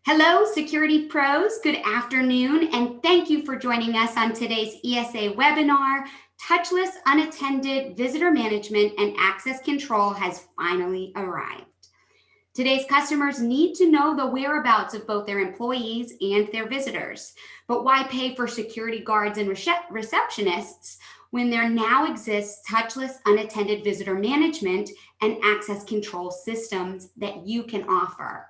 Hello, security pros. Good afternoon, and thank you for joining us on today's ESA webinar. Touchless Unattended Visitor Management and Access Control has finally arrived. Today's customers need to know the whereabouts of both their employees and their visitors. But why pay for security guards and receptionists when there now exists touchless unattended visitor management and access control systems that you can offer?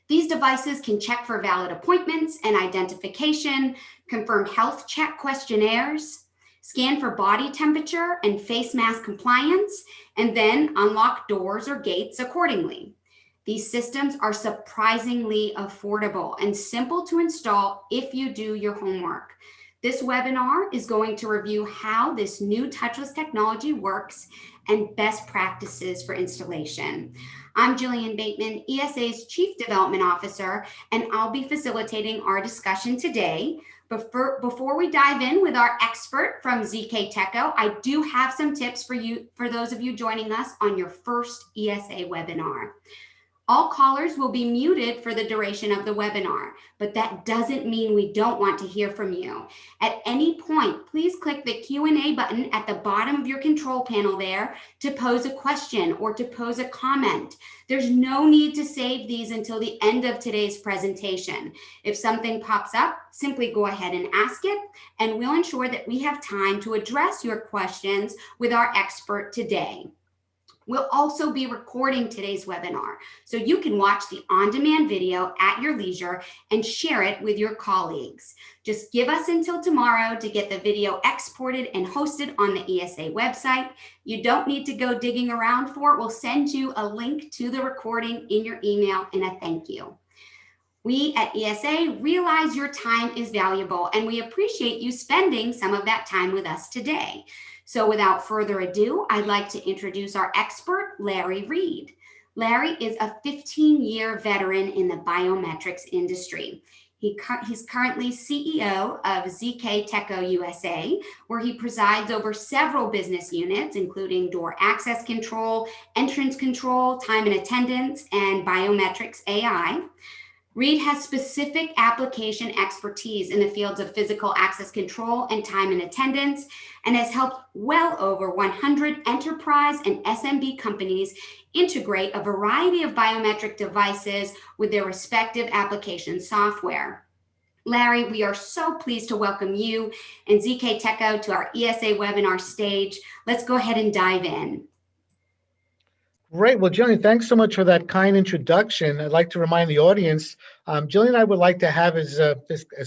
These devices can check for valid appointments and identification, confirm health check questionnaires, scan for body temperature and face mask compliance, and then unlock doors or gates accordingly. These systems are surprisingly affordable and simple to install if you do your homework. This webinar is going to review how this new touchless technology works and best practices for installation. I'm Jillian Bateman, ESA's Chief Development Officer, and I'll be facilitating our discussion today. But before we dive in with our expert from ZK Techo, I do have some tips for those of you joining us on your first ESA webinar. All callers will be muted for the duration of the webinar, but that doesn't mean we don't want to hear from you. At any point, please click the Q&A button at the bottom of your control panel there to pose a question or to pose a comment. There's no need to save these until the end of today's presentation. If something pops up, simply go ahead and ask it, and we'll ensure that we have time to address your questions with our expert today. We'll also be recording today's webinar, so you can watch the on-demand video at your leisure and share it with your colleagues. Just give us until tomorrow to get the video exported and hosted on the ESA website. You don't need to go digging around for it. We'll send you a link to the recording in your email and a thank you. We at ESA realize your time is valuable, and we appreciate you spending some of that time with us today. So without further ado, I'd like to introduce our expert, Larry Reed. Larry is a 15-year veteran in the biometrics industry. He's currently CEO of ZK Techo USA, where he presides over several business units, including door access control, entrance control, time and attendance, and biometrics AI. Reed has specific application expertise in the fields of physical access control and time and attendance, and has helped well over 100 enterprise and SMB companies integrate a variety of biometric devices with their respective application software. Larry, we are so pleased to welcome you and ZK Techo to our ESA webinar stage. Let's go ahead and dive in. Great. Well, Jillian, thanks so much for that kind introduction. I'd like to remind the audience, Jillian and I would like to have as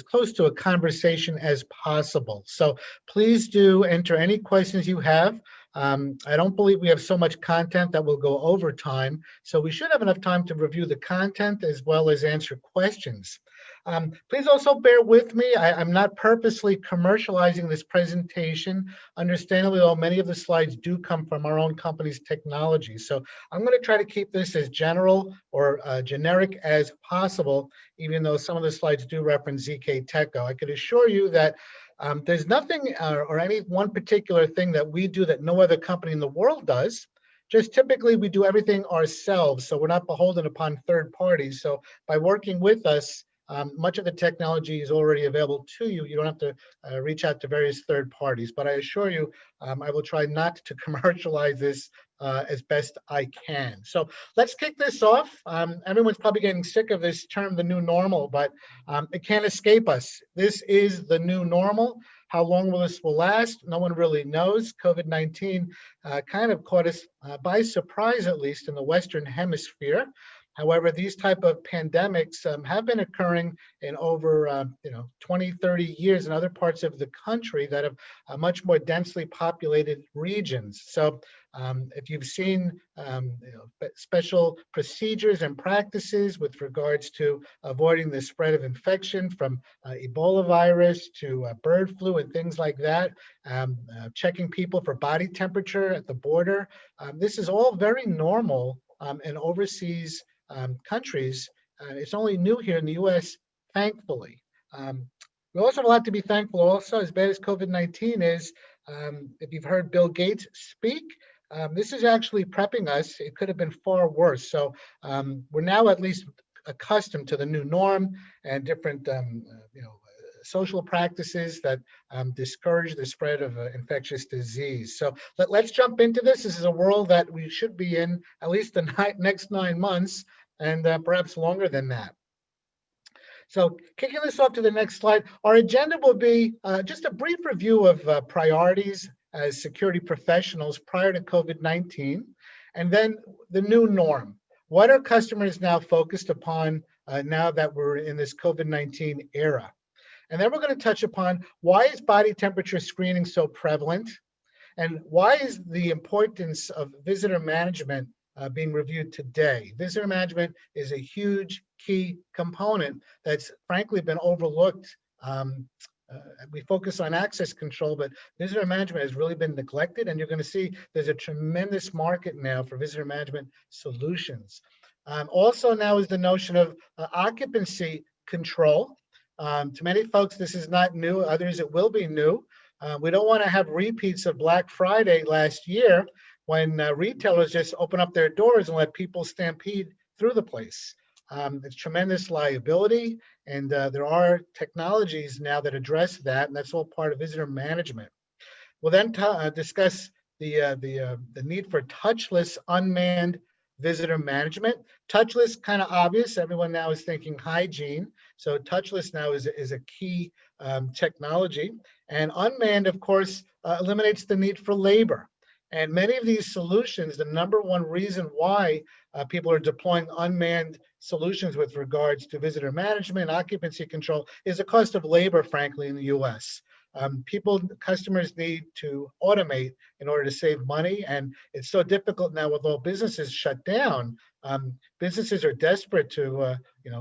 close to a conversation as possible. So please do enter any questions you have. I don't believe we have so much content that will go over time, so we should have enough time to review the content as well as answer questions. Please also bear with me. I'm not purposely commercializing this presentation. Understandably, though, many of the slides do come from our own company's technology. So I'm going to try to keep this as general or generic as possible, even though some of the slides do reference ZK Techo. I could assure you that there's nothing or any one particular thing that we do that no other company in the world does. Just typically we do everything ourselves, so we're not beholden upon third parties. So by working with us, much of the technology is already available to you. You don't have to reach out to various third parties. But I assure you, I will try not to commercialize this as best I can. So let's kick this off. Everyone's probably getting sick of this term, the new normal, but it can't escape us. This is the new normal. How long will this last? No one really knows. COVID-19 kind of caught us by surprise, at least in the Western Hemisphere. However, these type of pandemics have been occurring in over 20, 30 years in other parts of the country that have much more densely populated regions. So if you've seen special procedures and practices with regards to avoiding the spread of infection from Ebola virus to bird flu and things like that, checking people for body temperature at the border, this is all very normal in overseas countries. It's only new here in the U.S., thankfully. We also have a lot to be thankful also, as bad as COVID-19 is. If you've heard Bill Gates speak, this is actually prepping us. It could have been far worse. So we're now at least accustomed to the new norm and different social practices that discourage the spread of infectious disease. So let's jump into this. This is a world that we should be in at least the next 9 months and perhaps longer than that. So kicking this off to the next slide, our agenda will be just a brief review of priorities as security professionals prior to COVID-19, and then the new norm. What are customers now focused upon now that we're in this COVID-19 era? And then we're going to touch upon why is body temperature screening so prevalent, and why is the importance of visitor management being reviewed today. Visitor management is a huge key component that's frankly been overlooked. We focus on access control, but visitor management has really been neglected, and you're going to see there's a tremendous market now for visitor management solutions. Also now is the notion of occupancy control. To many folks, this is not new. Others, it will be new. We don't want to have repeats of Black Friday last year when retailers just open up their doors and let people stampede through the place. It's tremendous liability, and there are technologies now that address that, and that's all part of visitor management. We'll then discuss the need for touchless unmanned visitor management. Touchless, kind of obvious. Everyone now is thinking hygiene. So touchless now is a key technology. And unmanned, of course, eliminates the need for labor. And many of these solutions, the number one reason why people are deploying unmanned solutions with regards to visitor management, occupancy control, is the cost of labor, frankly, in the US. Customers need to automate in order to save money, and it's so difficult now with all businesses shut down. Businesses are desperate to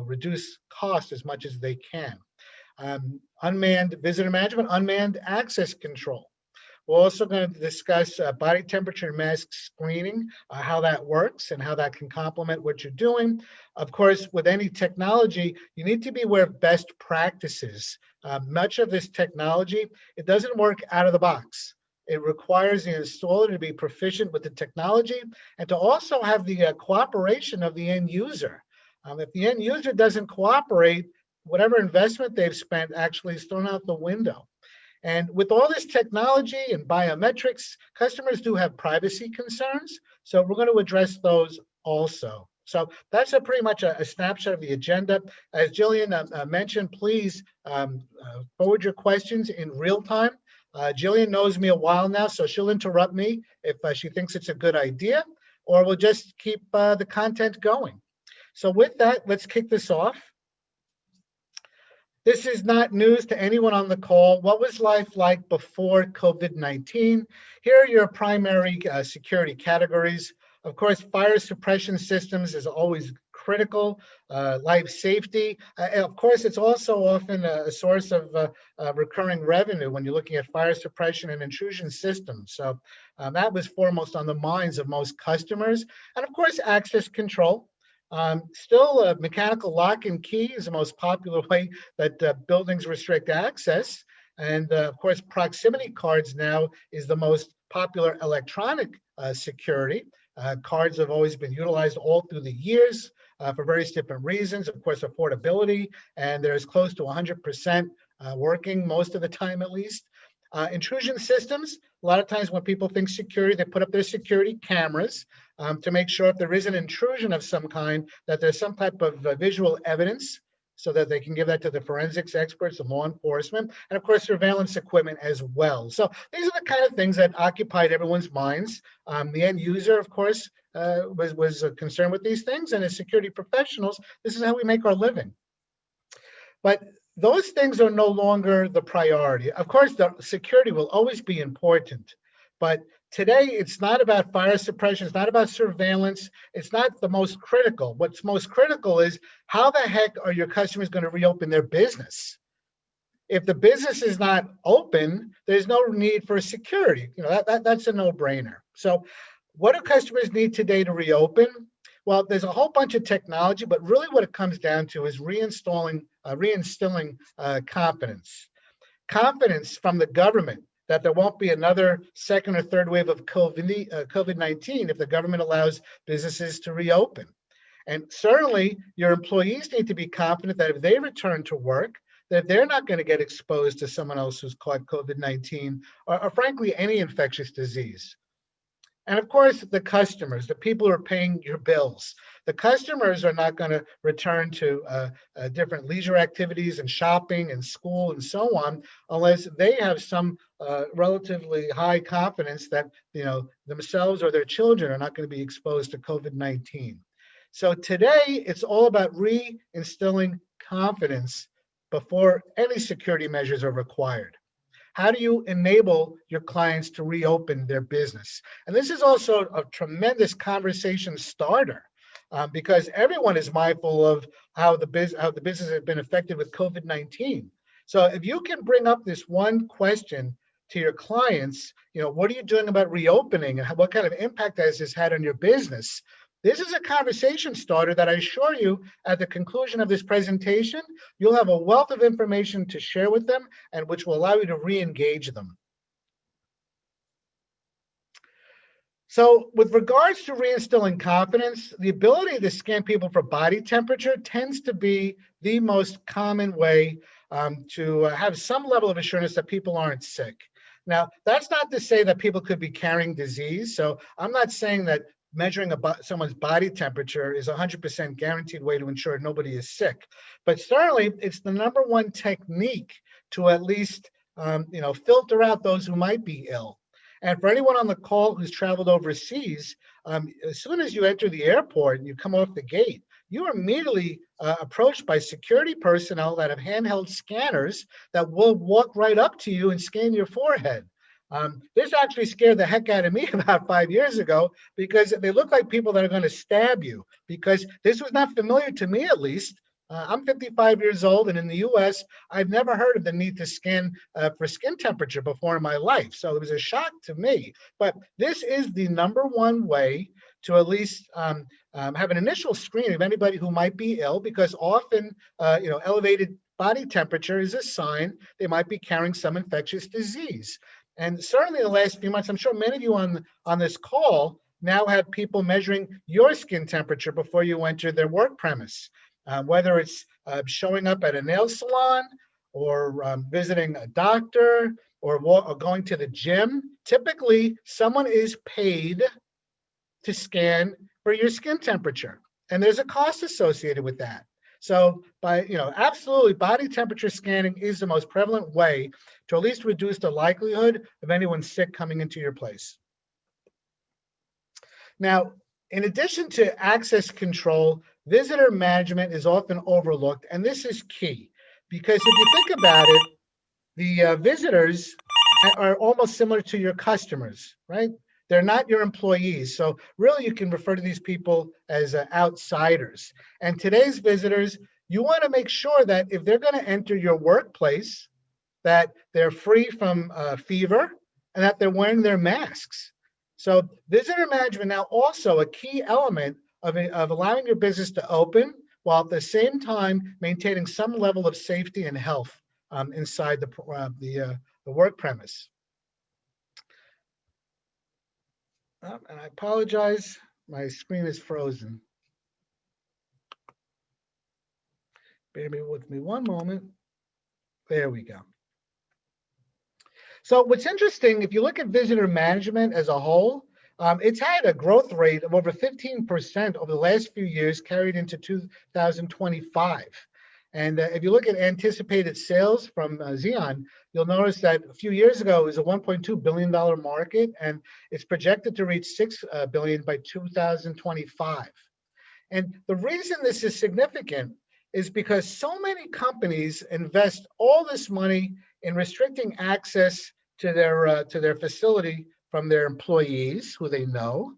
reduce costs as much as they can. Unmanned visitor management, unmanned access control. We're also going to discuss body temperature and mask screening, how that works and how that can complement what you're doing. Of course, with any technology, you need to be aware of best practices. Much of this technology, it doesn't work out of the box. It requires the installer to be proficient with the technology and to also have the cooperation of the end user. If the end user doesn't cooperate, whatever investment they've spent actually is thrown out the window. And with all this technology and biometrics, customers do have privacy concerns. So we're going to address those also. So that's pretty much a snapshot of the agenda. As Jillian mentioned, please forward your questions in real time. Jillian knows me a while now, so she'll interrupt me if she thinks it's a good idea, or we'll just keep the content going. So with that, let's kick this off. This is not news to anyone on the call. What was life like before COVID-19? Here are your primary security categories. Of course, fire suppression systems is always critical. Life safety. Of course, it's also often a source of recurring revenue when you're looking at fire suppression and intrusion systems. So that was foremost on the minds of most customers. And of course, access control. Still, mechanical lock and key is the most popular way that buildings restrict access. And of course, proximity cards now is the most popular electronic security. Cards have always been utilized all through the years for various different reasons. Of course, affordability, and there's close to 100% working most of the time at least. Intrusion systems, a lot of times when people think security, they put up their security cameras to make sure if there is an intrusion of some kind, that there's some type of visual evidence so that they can give that to the forensics experts and law enforcement, and of course, surveillance equipment as well. So these are the kind of things that occupied everyone's minds. The end user, of course, was concerned with these things, and as security professionals, this is how we make our living. But those things are no longer the priority. Of course, the security will always be important, but today it's not about fire suppression, it's not about surveillance, it's not the most critical. What's most critical is how the heck are your customers going to reopen their business? If the business is not open, there's no need for security. That's a no-brainer. So what do customers need today to reopen? Well, there's a whole bunch of technology, but really what it comes down to is reinstilling confidence. Confidence from the government that there won't be another second or third wave of COVID-19 if the government allows businesses to reopen. And certainly your employees need to be confident that if they return to work, that they're not going to get exposed to someone else who's caught COVID-19 or frankly, any infectious disease. And of course, the customers, the people who are paying your bills, the customers are not going to return to different leisure activities and shopping and school and so on, unless they have some relatively high confidence that themselves or their children are not going to be exposed to COVID-19. So today, it's all about reinstilling confidence before any security measures are required. How do you enable your clients to reopen their business? And this is also a tremendous conversation starter because everyone is mindful of how the business has been affected with COVID-19. So if you can bring up this one question to your clients, what are you doing about reopening and what kind of impact has this had on your business? This is a conversation starter that I assure you at the conclusion of this presentation, you'll have a wealth of information to share with them and which will allow you to re-engage them. So with regards to reinstilling confidence, the ability to scan people for body temperature tends to be the most common way to have some level of assurance that people aren't sick. Now, that's not to say that people could be carrying disease. So I'm not saying that measuring someone's body temperature is a 100% guaranteed way to ensure nobody is sick. But certainly, it's the number one technique to at least filter out those who might be ill. And for anyone on the call who's traveled overseas, as soon as you enter the airport and you come off the gate, you are immediately approached by security personnel that have handheld scanners that will walk right up to you and scan your forehead. This actually scared the heck out of me about 5 years ago because they look like people that are going to stab you, because this was not familiar to me, at least. I'm 55 years old, and in the US, I've never heard of the need to scan for skin temperature before in my life. So it was a shock to me. But this is the number one way to at least have an initial screen of anybody who might be ill, because often, elevated body temperature is a sign they might be carrying some infectious disease. And certainly in the last few months, I'm sure many of you on this call now have people measuring your skin temperature before you enter their work premise. Whether it's showing up at a nail salon or visiting a doctor or going to the gym, typically someone is paid to scan for your skin temperature. And there's a cost associated with that. So absolutely, body temperature scanning is the most prevalent way to at least reduce the likelihood of anyone sick coming into your place. Now, in addition to access control, visitor management is often overlooked, and this is key because if you think about it, the visitors are almost similar to your customers, right? They're not your employees. So really you can refer to these people as outsiders. And today's visitors, you want to make sure that if they're going to enter your workplace, that they're free from fever and that they're wearing their masks. So visitor management now also a key element of allowing your business to open while at the same time maintaining some level of safety and health inside the work premise. And I apologize, my screen is frozen. Bear with me one moment. There we go. So what's interesting, if you look at visitor management as a whole, it's had a growth rate of over 15% over the last few years, carried into 2025. And if you look at anticipated sales from Xeon, you'll notice that a few years ago it was a $1.2 billion market, and it's projected to reach $6 billion by 2025. And the reason this is significant is because so many companies invest all this money in restricting access to their facility from their employees, who they know,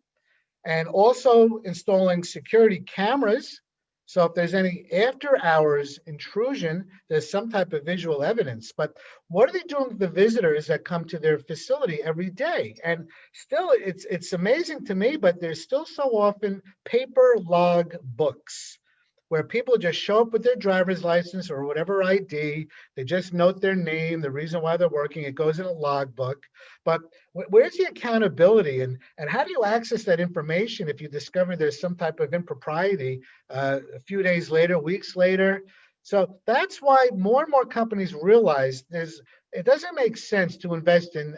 and also installing security cameras. So if there's any after-hours intrusion, there's some type of visual evidence. But what are they doing with the visitors that come to their facility every day? And still, it's amazing to me, but there's still so often paper log books, where people just show up with their driver's license or whatever ID. They just note their name, the reason why they're working. It goes in a logbook. But where's the accountability, and how do you access that information if you discover there's some type of impropriety a few days later, weeks later? So that's why more and more companies realize it doesn't make sense to invest in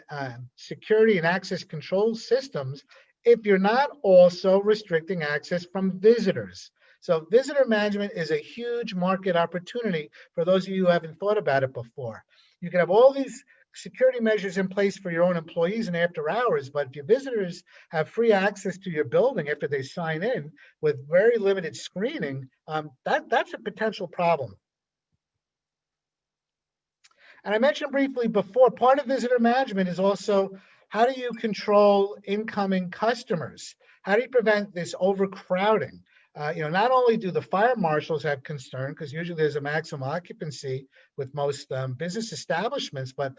security and access control systems if you're not also restricting access from visitors. So visitor management is a huge market opportunity for those of you who haven't thought about it before. You can have all these security measures in place for your own employees and after hours, but if your visitors have free access to your building after they sign in with very limited screening, that's a potential problem. And I mentioned briefly before, part of visitor management is also how do you control incoming customers? How do you prevent this overcrowding? Not only do the fire marshals have concern, because usually there's a maximum occupancy with most business establishments, but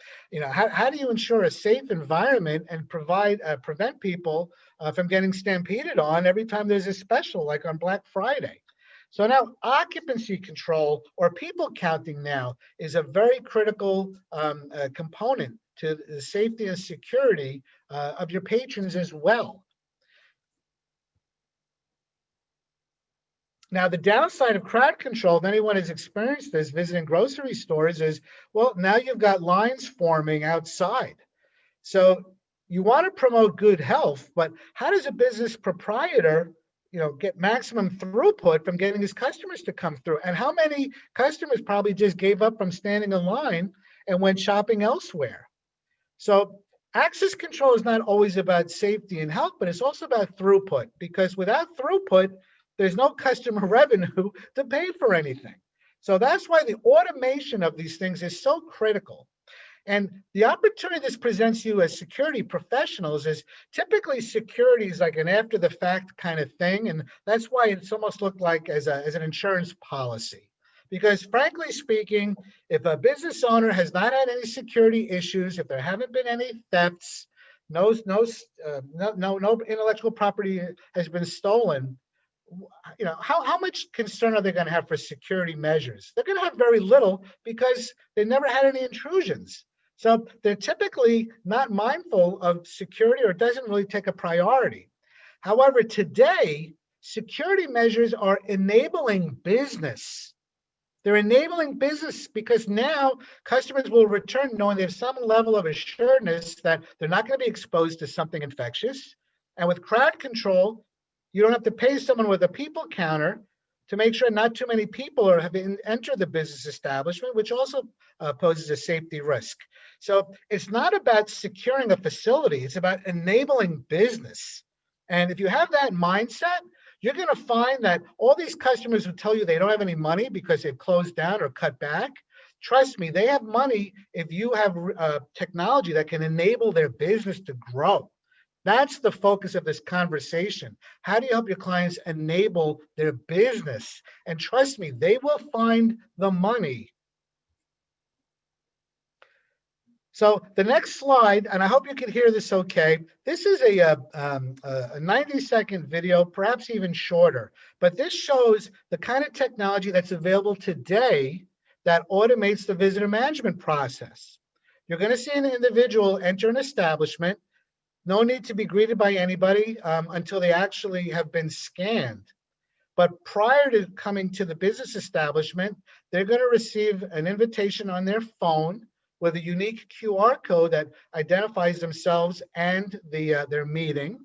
how do you ensure a safe environment and prevent people from getting stampeded on every time there's a special, like on Black Friday? So now occupancy control, or people counting, now is a very critical component to the safety and security of your patrons as well. Now, the downside of crowd control, if anyone has experienced this visiting grocery stores, is, well, now you've got lines forming outside. So you want to promote good health, but how does a business proprietor get maximum throughput from getting his customers to come through? And how many customers probably just gave up from standing in line and went shopping elsewhere? So access control is not always about safety and health, but it's also about throughput, because without throughput, there's no customer revenue to pay for anything. So that's why the automation of these things is so critical. And the opportunity this presents you as security professionals is typically security is like an after the fact kind of thing. And that's why it's almost looked like as an insurance policy. Because frankly speaking, if a business owner has not had any security issues, if there haven't been any thefts, no intellectual property has been stolen, how much concern are they going to have for security measures? They're going to have very little, because they never had any intrusions. So they're typically not mindful of security, or it doesn't really take a priority. However, today, security measures are enabling business. They're enabling business because now customers will return knowing they have some level of assuredness that they're not going to be exposed to something infectious. And with crowd control, you don't have to pay someone with a people counter to make sure not too many people have entered the business establishment, which also poses a safety risk. So it's not about securing a facility, it's about enabling business. And if you have that mindset, you're going to find that all these customers who tell you they don't have any money because they've closed down or cut back, trust me, they have money if you have technology that can enable their business to grow. That's the focus of this conversation. How do you help your clients enable their business? And trust me, they will find the money. So the next slide, and I hope you can hear this okay. This is a 90-second video, perhaps even shorter, but this shows the kind of technology that's available today that automates the visitor management process. You're going to see an individual enter an establishment. No need to be greeted by anybody until they actually have been scanned. But prior to coming to the business establishment, they're going to receive an invitation on their phone with a unique QR code that identifies themselves and their meeting.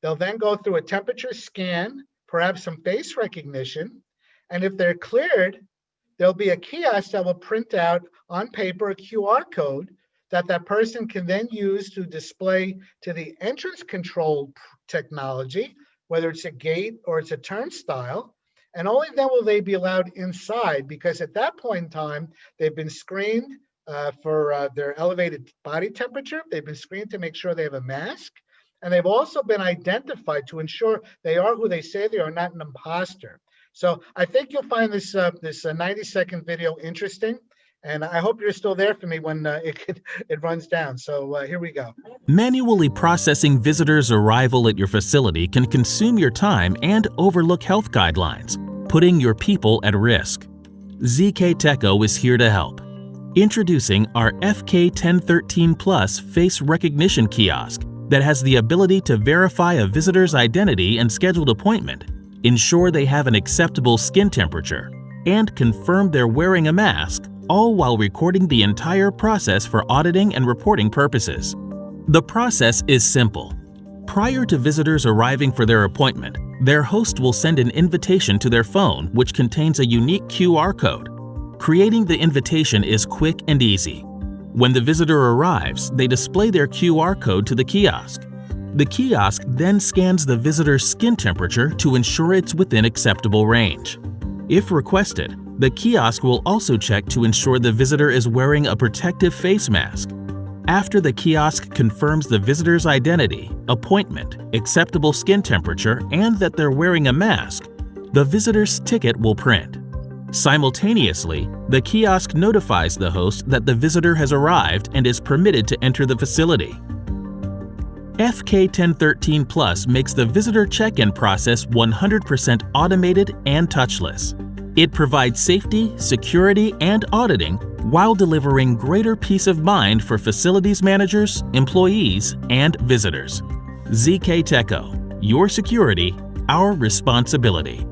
They'll then go through a temperature scan, perhaps some face recognition, and if they're cleared, there'll be a kiosk that will print out on paper a QR code that person can then use to display to the entrance control technology, whether it's a gate or it's a turnstile, and only then will they be allowed inside, because at that point in time, they've been screened for their elevated body temperature. They've been screened to make sure they have a mask, and they've also been identified to ensure they are who they say they are, not an imposter. So I think you'll find this 90-second video interesting, and I hope you're still there for me when it runs down. So here we go. Manually processing visitors' arrival at your facility can consume your time and overlook health guidelines. putting your people at risk. ZK Techo is here to help. Introducing our FK1013 Plus face recognition kiosk that has the ability to verify a visitor's identity and scheduled appointment, ensure they have an acceptable skin temperature, and confirm they're wearing a mask, all while recording the entire process for auditing and reporting purposes. The process is simple. Prior to visitors arriving for their appointment, their host will send an invitation to their phone which contains a unique QR code. Creating the invitation is quick and easy. When the visitor arrives, they display their QR code to the kiosk. The kiosk then scans the visitor's skin temperature to ensure it's within acceptable range. If requested, the kiosk will also check to ensure the visitor is wearing a protective face mask. After the kiosk confirms the visitor's identity, appointment, acceptable skin temperature, and that they're wearing a mask, the visitor's ticket will print. Simultaneously, the kiosk notifies the host that the visitor has arrived and is permitted to enter the facility. FK1013 Plus makes the visitor check-in process 100% automated and touchless. It provides safety, security, and auditing while delivering greater peace of mind for facilities managers, employees, and visitors. ZK Techo, your security, our responsibility.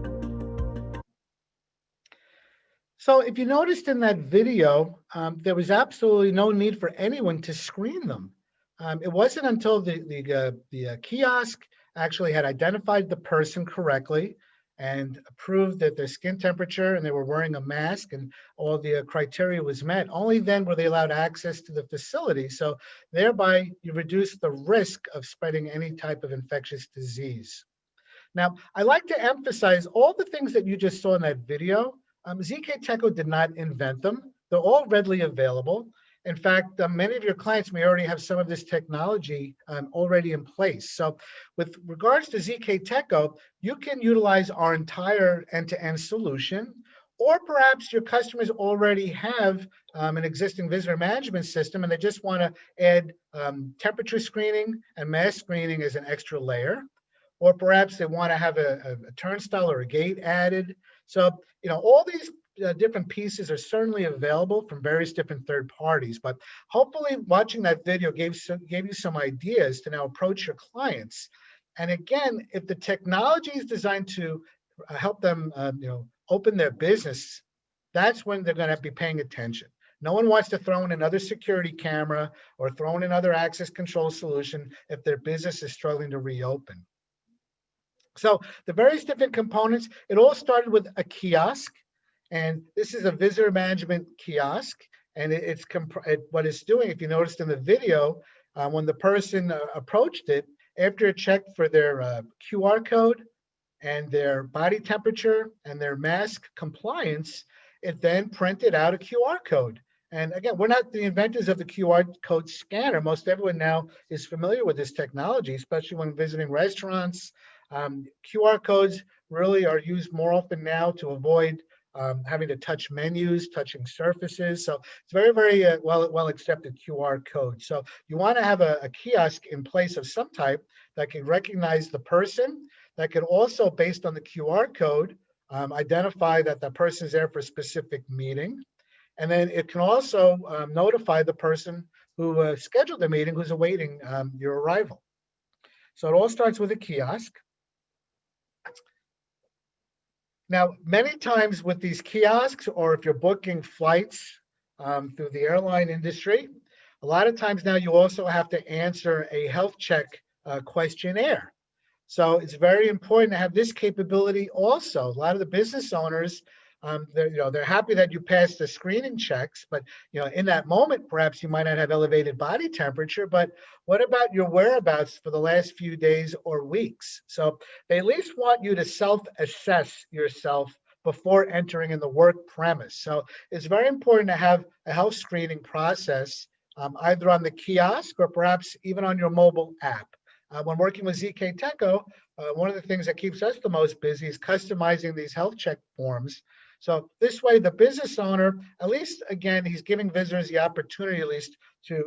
So if you noticed in that video, there was absolutely no need for anyone to screen them. It wasn't until the kiosk actually had identified the person correctly and approved that their skin temperature and they were wearing a mask and all the criteria was met. Only then were they allowed access to the facility. So thereby you reduce the risk of spreading any type of infectious disease. Now, I like to emphasize all the things that you just saw in that video. ZK Techo did not invent them. They're all readily available. In fact, many of your clients may already have some of this technology already in place. So with regards to ZK Techo, you can utilize our entire end-to-end solution, or perhaps your customers already have an existing visitor management system and they just want to add temperature screening and mask screening as an extra layer. Or perhaps they want to have a turnstile or a gate added. So, all these different pieces are certainly available from various different third parties, but hopefully watching that video gave you some ideas to now approach your clients. And again, if the technology is designed to help them, open their business, that's when they're going to be paying attention. No one wants to throw in another security camera or throw in another access control solution if their business is struggling to reopen. So the various different components, it all started with a kiosk, and this is a visitor management kiosk, and what it's doing, if you noticed in the video, when the person approached it, after it checked for their QR code and their body temperature and their mask compliance, it then printed out a QR code. And again, we're not the inventors of the QR code scanner. Most everyone now is familiar with this technology, especially when visiting restaurants. QR codes really are used more often now to avoid having to touch menus, touching surfaces. So it's very, very well accepted QR code. So you want to have a kiosk in place of some type that can recognize the person, that can also, based on the QR code, identify that the person is there for a specific meeting. And then it can also notify the person who scheduled the meeting who's awaiting your arrival. So it all starts with a kiosk. Now, many times with these kiosks, or if you're booking flights through the airline industry, a lot of times now you also have to answer a health check questionnaire. So it's very important to have this capability also. A lot of the business owners, they're happy that you passed the screening checks, but in that moment, perhaps you might not have elevated body temperature, but what about your whereabouts for the last few days or weeks? So they at least want you to self-assess yourself before entering in the work premise. So it's very important to have a health screening process either on the kiosk or perhaps even on your mobile app. When working with ZK Techo, one of the things that keeps us the most busy is customizing these health check forms So this way, the business owner, at least again, he's giving visitors the opportunity at least to,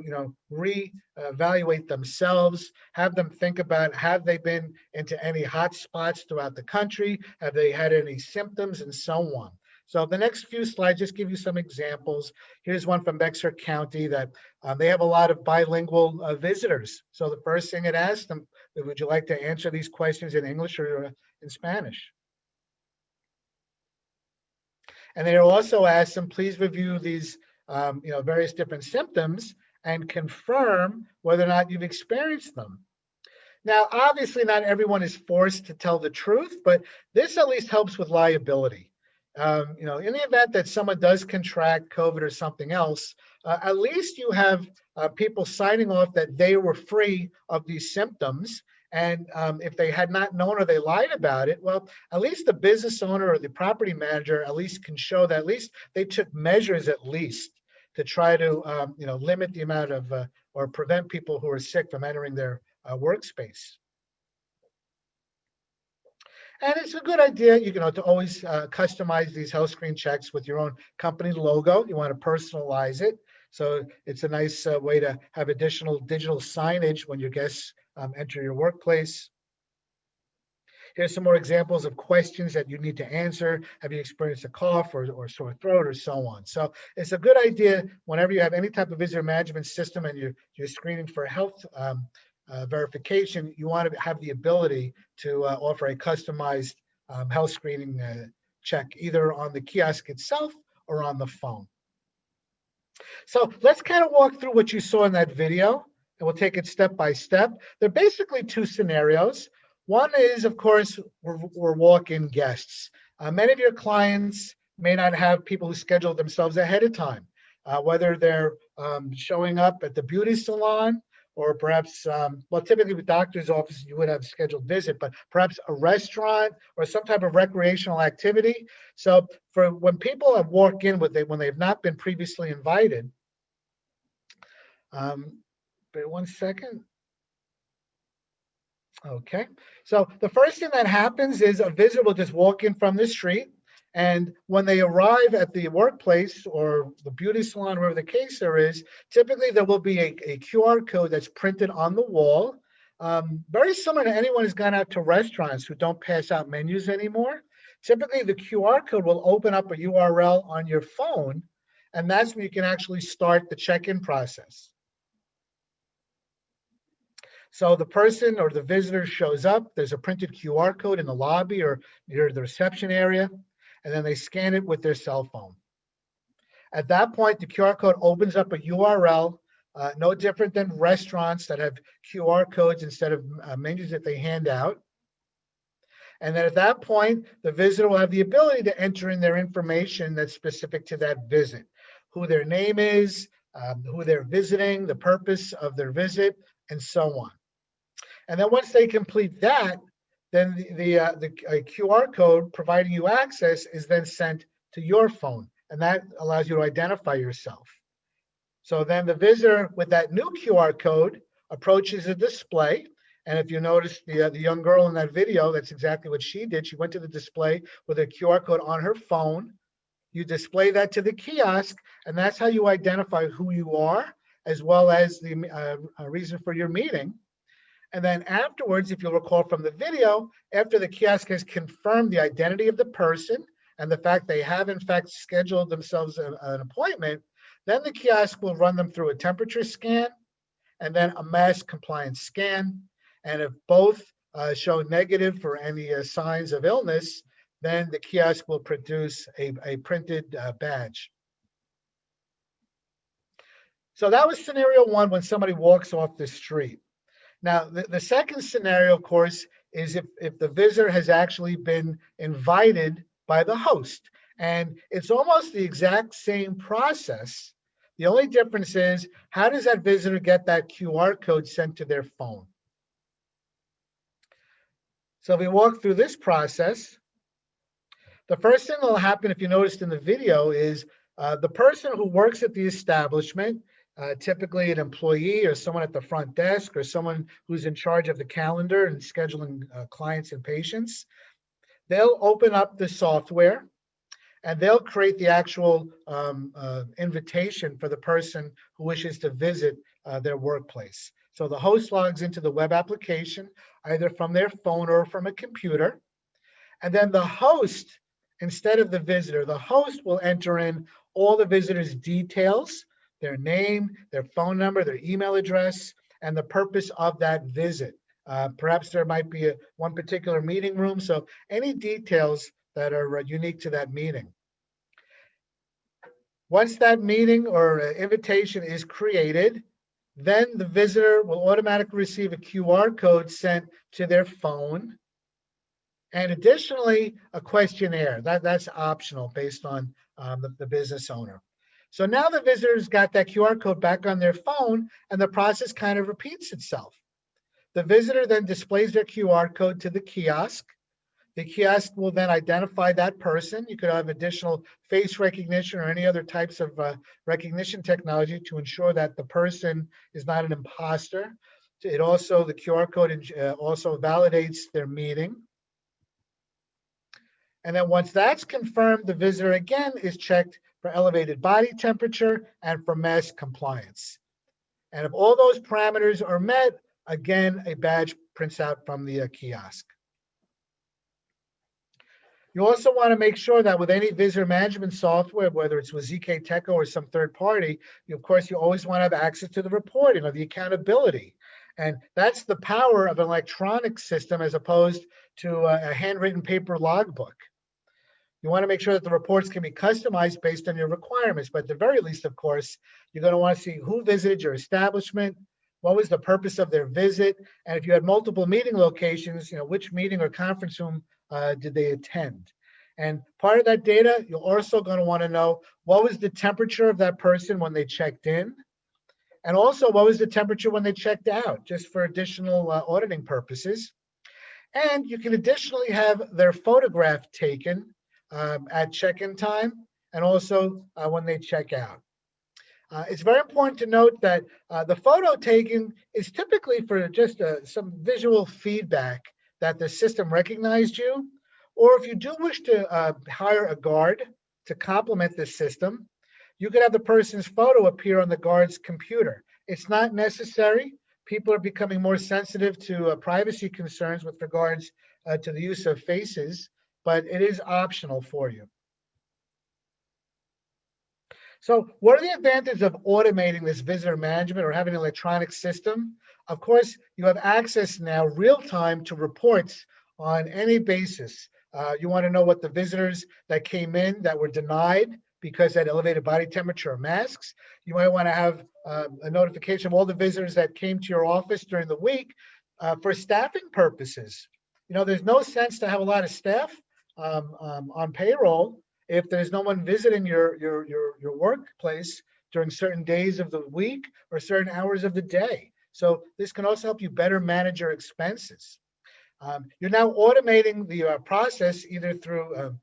reevaluate themselves, have them think about, have they been into any hot spots throughout the country? Have they had any symptoms, and so on. So the next few slides just give you some examples. Here's one from Bexar County that they have a lot of bilingual visitors. So the first thing it asks them, would you like to answer these questions in English or in Spanish? And they also ask them, please review these various different symptoms and confirm whether or not you've experienced them. Now, obviously, not everyone is forced to tell the truth, but this at least helps with liability. In the event that someone does contract COVID or something else, at least you have people signing off that they were free of these symptoms. And if they had not known or they lied about it, well, at least the business owner or the property manager at least can show that at least they took measures at least to try to limit the amount of or prevent people who are sick from entering their workspace. And it's a good idea, to always customize these health screen checks with your own company logo. You want to personalize it. So it's a nice way to have additional digital signage when your guests enter your workplace. Here's some more examples of questions that you need to answer. Have you experienced a cough or sore throat or so on? So it's a good idea whenever you have any type of visitor management system and you're screening for health verification, you want to have the ability to offer a customized health screening check either on the kiosk itself or on the phone. So let's kind of walk through what you saw in that video, and we'll take it step by step. There are basically two scenarios. One is, of course, we're walk-in guests. Many of your clients may not have people who schedule themselves ahead of time, whether they're showing up at the beauty salon, or perhaps, typically with doctor's offices, you would have a scheduled visit, but perhaps a restaurant or some type of recreational activity. So for when people have walked in when they've not been previously invited, wait 1 second. Okay, so the first thing that happens is a visitor will just walk in from the street. And when they arrive at the workplace or the beauty salon, wherever the case there is, typically there will be a QR code that's printed on the wall. Very similar to anyone who's gone out to restaurants who don't pass out menus anymore. Typically the QR code will open up a URL on your phone, and that's when you can actually start the check-in process. So the person or the visitor shows up, there's a printed QR code in the lobby or near the reception area, and then they scan it with their cell phone. At that point, the QR code opens up a URL, no different than restaurants that have QR codes instead of menus that they hand out. And then at that point, the visitor will have the ability to enter in their information that's specific to that visit, who their name is, who they're visiting, the purpose of their visit, and so on. And then once they complete that, then the QR code providing you access is then sent to your phone, and that allows you to identify yourself. So then the visitor with that new QR code approaches a display, and if you notice the young girl in that video, that's exactly what she did. She went to the display with a QR code on her phone. You display that to the kiosk, and that's how you identify who you are, as well as the reason for your meeting. And then afterwards, if you'll recall from the video, after the kiosk has confirmed the identity of the person and the fact they have in fact scheduled themselves an appointment, then the kiosk will run them through a temperature scan and then a mask compliance scan. And if both show negative for any signs of illness, then the kiosk will produce a printed badge. So that was scenario one, when somebody walks off the street. Now, the second scenario, of course, is if the visitor has actually been invited by the host. And it's almost the exact same process. The only difference is, how does that visitor get that QR code sent to their phone? So if we walk through this process, the first thing that will happen, if you noticed in the video, is the person who works at the establishment, typically an employee or someone at the front desk or someone who's in charge of the calendar and scheduling clients and patients, they'll open up the software, and they'll create the actual invitation for the person who wishes to visit their workplace. So the host logs into the web application, either from their phone or from a computer. And then the host, instead of the visitor, the host will enter in all the visitor's details, their name, their phone number, their email address, and the purpose of that visit. Perhaps there might be one particular meeting room, so any details that are unique to that meeting. Once that meeting or invitation is created, then the visitor will automatically receive a QR code sent to their phone. And additionally, a questionnaire. That's optional based on the business owner. So now the visitor's got that QR code back on their phone, and the process kind of repeats itself. The visitor then displays their QR code to the kiosk. The kiosk will then identify that person. You could have additional face recognition or any other types of recognition technology to ensure that the person is not an imposter. It also, the QR code also validates their meeting. And then once that's confirmed, the visitor again is checked for elevated body temperature and for mask compliance. And if all those parameters are met, again, a badge prints out from the kiosk. You also want to make sure that with any visitor management software, whether it's with ZK Techo or some third party, of course, you always want to have access to the reporting or the accountability. And that's the power of an electronic system as opposed to a handwritten paper logbook. You want to make sure that the reports can be customized based on your requirements, but at the very least, of course, you're going to want to see who visited your establishment, what was the purpose of their visit, and if you had multiple meeting locations, which meeting or conference room did they attend? And part of that data, you're also going to want to know what was the temperature of that person when they checked in, and also what was the temperature when they checked out, just for additional auditing purposes. And you can additionally have their photograph taken at check-in time and also when they check out. It's very important to note that the photo taking is typically for just some visual feedback that the system recognized you, or if you do wish to hire a guard to complement this system, you could have the person's photo appear on the guard's computer. It's not necessary. People are becoming more sensitive to privacy concerns with regards to the use of faces, but it is optional for you. So what are the advantages of automating this visitor management or having an electronic system? Of course, you have access now real time to reports on any basis. You want to know what the visitors that came in that were denied because they had elevated body temperature or masks. You might want to have a notification of all the visitors that came to your office during the week for staffing purposes. There's no sense to have a lot of staff on payroll if there's no one visiting your workplace during certain days of the week or certain hours of the day. So this can also help you better manage your expenses. You're now automating the process either through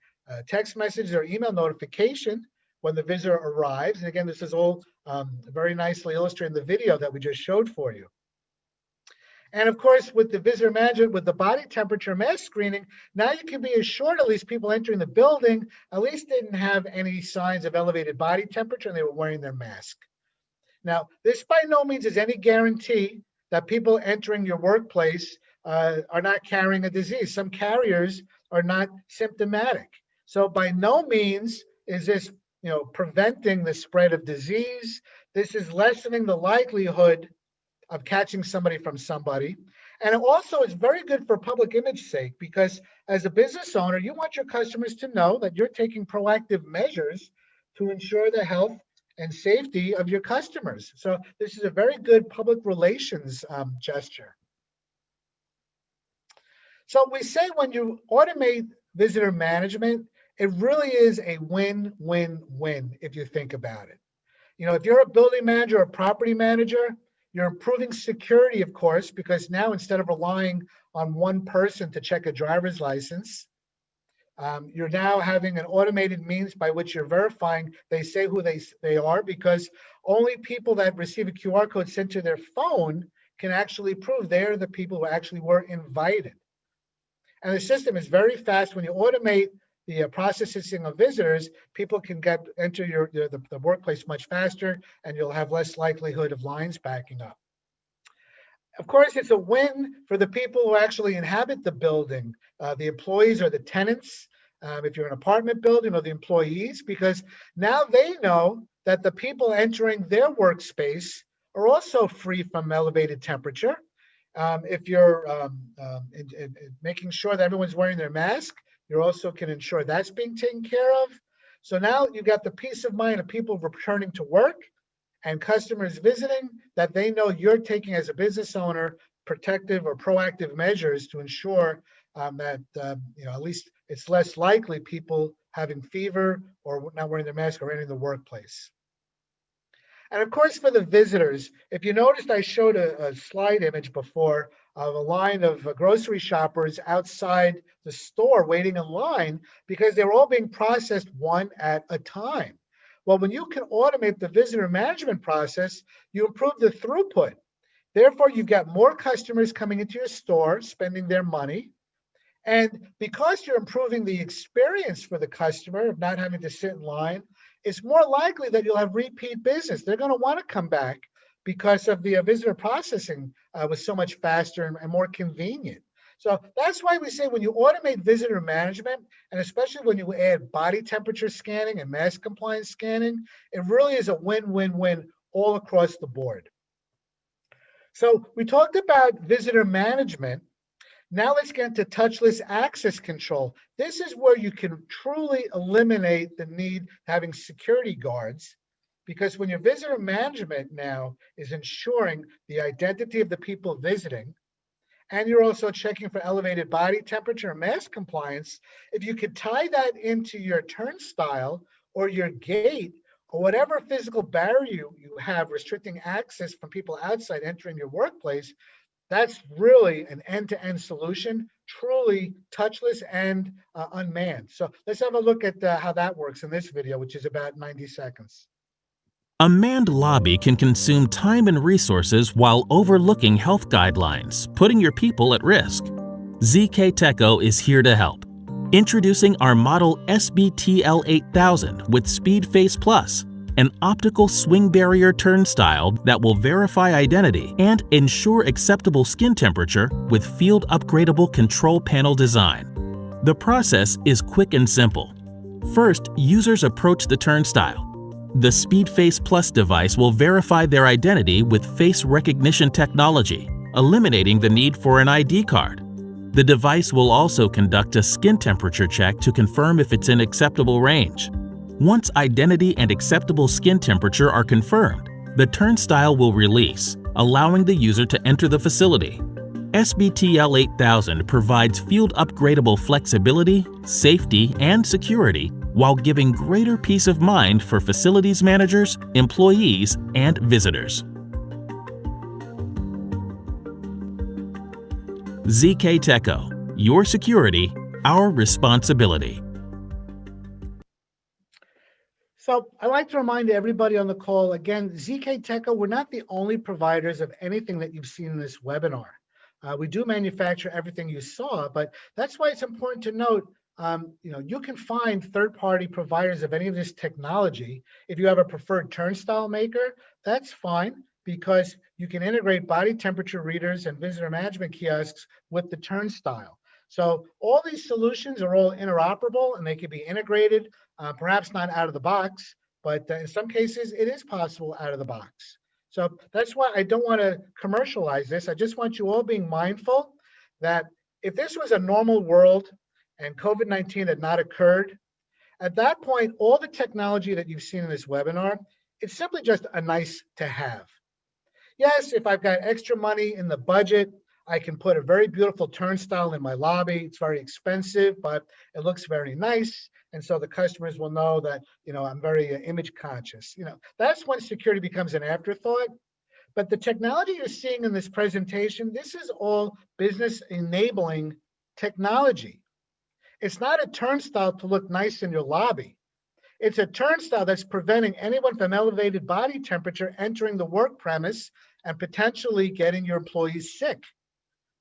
text message or email notification when the visitor arrives. And again, this is all very nicely illustrated in the video that we just showed for you. And of course, with the visitor management, with the body temperature mask screening, now you can be assured at least people entering the building at least didn't have any signs of elevated body temperature and they were wearing their mask. Now, this by no means is any guarantee that people entering your workplace are not carrying a disease. Some carriers are not symptomatic. So by no means is this preventing the spread of disease. This is lessening the likelihood of catching somebody from somebody. And it also is very good for public image sake because as a business owner, you want your customers to know that you're taking proactive measures to ensure the health and safety of your customers. So this is a very good public relations gesture. So we say when you automate visitor management, it really is a win-win-win if you think about it. If you're a building manager or property manager, you're improving security, of course, because now instead of relying on one person to check a driver's license, you're now having an automated means by which you're verifying they say who they are, because only people that receive a QR code sent to their phone can actually prove they're the people who actually were invited. And the system is very fast. When you automate the processing of visitors, people can enter the workplace much faster, and you'll have less likelihood of lines backing up. Of course, it's a win for the people who actually inhabit the building, the employees or the tenants, if you're an apartment building, or the employees, because now they know that the people entering their workspace are also free from elevated temperature. If you're making sure that everyone's wearing their mask, you also can ensure that's being taken care of. So now you've got the peace of mind of people returning to work and customers visiting, that they know you're taking, as a business owner, protective or proactive measures to ensure that at least it's less likely people having fever or not wearing their mask or entering the workplace. And of course, for the visitors, if you noticed, I showed a slide image before of a line of grocery shoppers outside the store waiting in line because they were all being processed one at a time. Well, when you can automate the visitor management process, you improve the throughput. Therefore, you've got more customers coming into your store, spending their money. And because you're improving the experience for the customer of not having to sit in line, it's more likely that you'll have repeat business. They're going to want to come back because of the visitor processing was so much faster and more convenient. So that's why we say when you automate visitor management, and especially when you add body temperature scanning and mask compliance scanning, it really is a win-win-win all across the board. So we talked about visitor management. Now let's get into touchless access control. This is where you can truly eliminate the need having security guards, because when your visitor management now is ensuring the identity of the people visiting, and you're also checking for elevated body temperature and mask compliance, if you could tie that into your turnstile or your gate or whatever physical barrier you have restricting access from people outside entering your workplace, that's really an end-to-end solution, truly touchless and unmanned. So let's have a look at how that works in this video, which is about 90 seconds. A manned lobby can consume time and resources while overlooking health guidelines, putting your people at risk. ZK Techo is here to help. Introducing our model SBTL8000 with Speed Face Plus, an optical swing barrier turnstile that will verify identity and ensure acceptable skin temperature with field upgradable control panel design. The process is quick and simple. First, users approach the turnstile. The Speed Face Plus device will verify their identity with face recognition technology, eliminating the need for an ID card. The device will also conduct a skin temperature check to confirm if it's in acceptable range. Once identity and acceptable skin temperature are confirmed, the turnstile will release, allowing the user to enter the facility. SBTL8000 provides field upgradable flexibility, safety, and security while giving greater peace of mind for facilities managers, employees, and visitors. ZK Techo, your security, our responsibility. So I'd like to remind everybody on the call, again, ZK Techo, we're not the only providers of anything that you've seen in this webinar. We do manufacture everything you saw, but that's why it's important to note, you can find third-party providers of any of this technology. If you have a preferred turnstile maker, that's fine, because you can integrate body temperature readers and visitor management kiosks with the turnstile. So all these solutions are all interoperable and they can be integrated, perhaps not out of the box, but in some cases it is possible out of the box. So that's why I don't want to commercialize this. I just want you all being mindful that if this was a normal world and COVID-19 had not occurred, at that point, all the technology that you've seen in this webinar, it's simply just a nice to have. Yes, if I've got extra money in the budget, I can put a very beautiful turnstile in my lobby. It's very expensive, but it looks very nice. And so the customers will know that, I'm very image conscious. That's when security becomes an afterthought. But the technology you're seeing in this presentation, this is all business enabling technology. It's not a turnstile to look nice in your lobby. It's a turnstile that's preventing anyone from elevated body temperature entering the work premise and potentially getting your employees sick.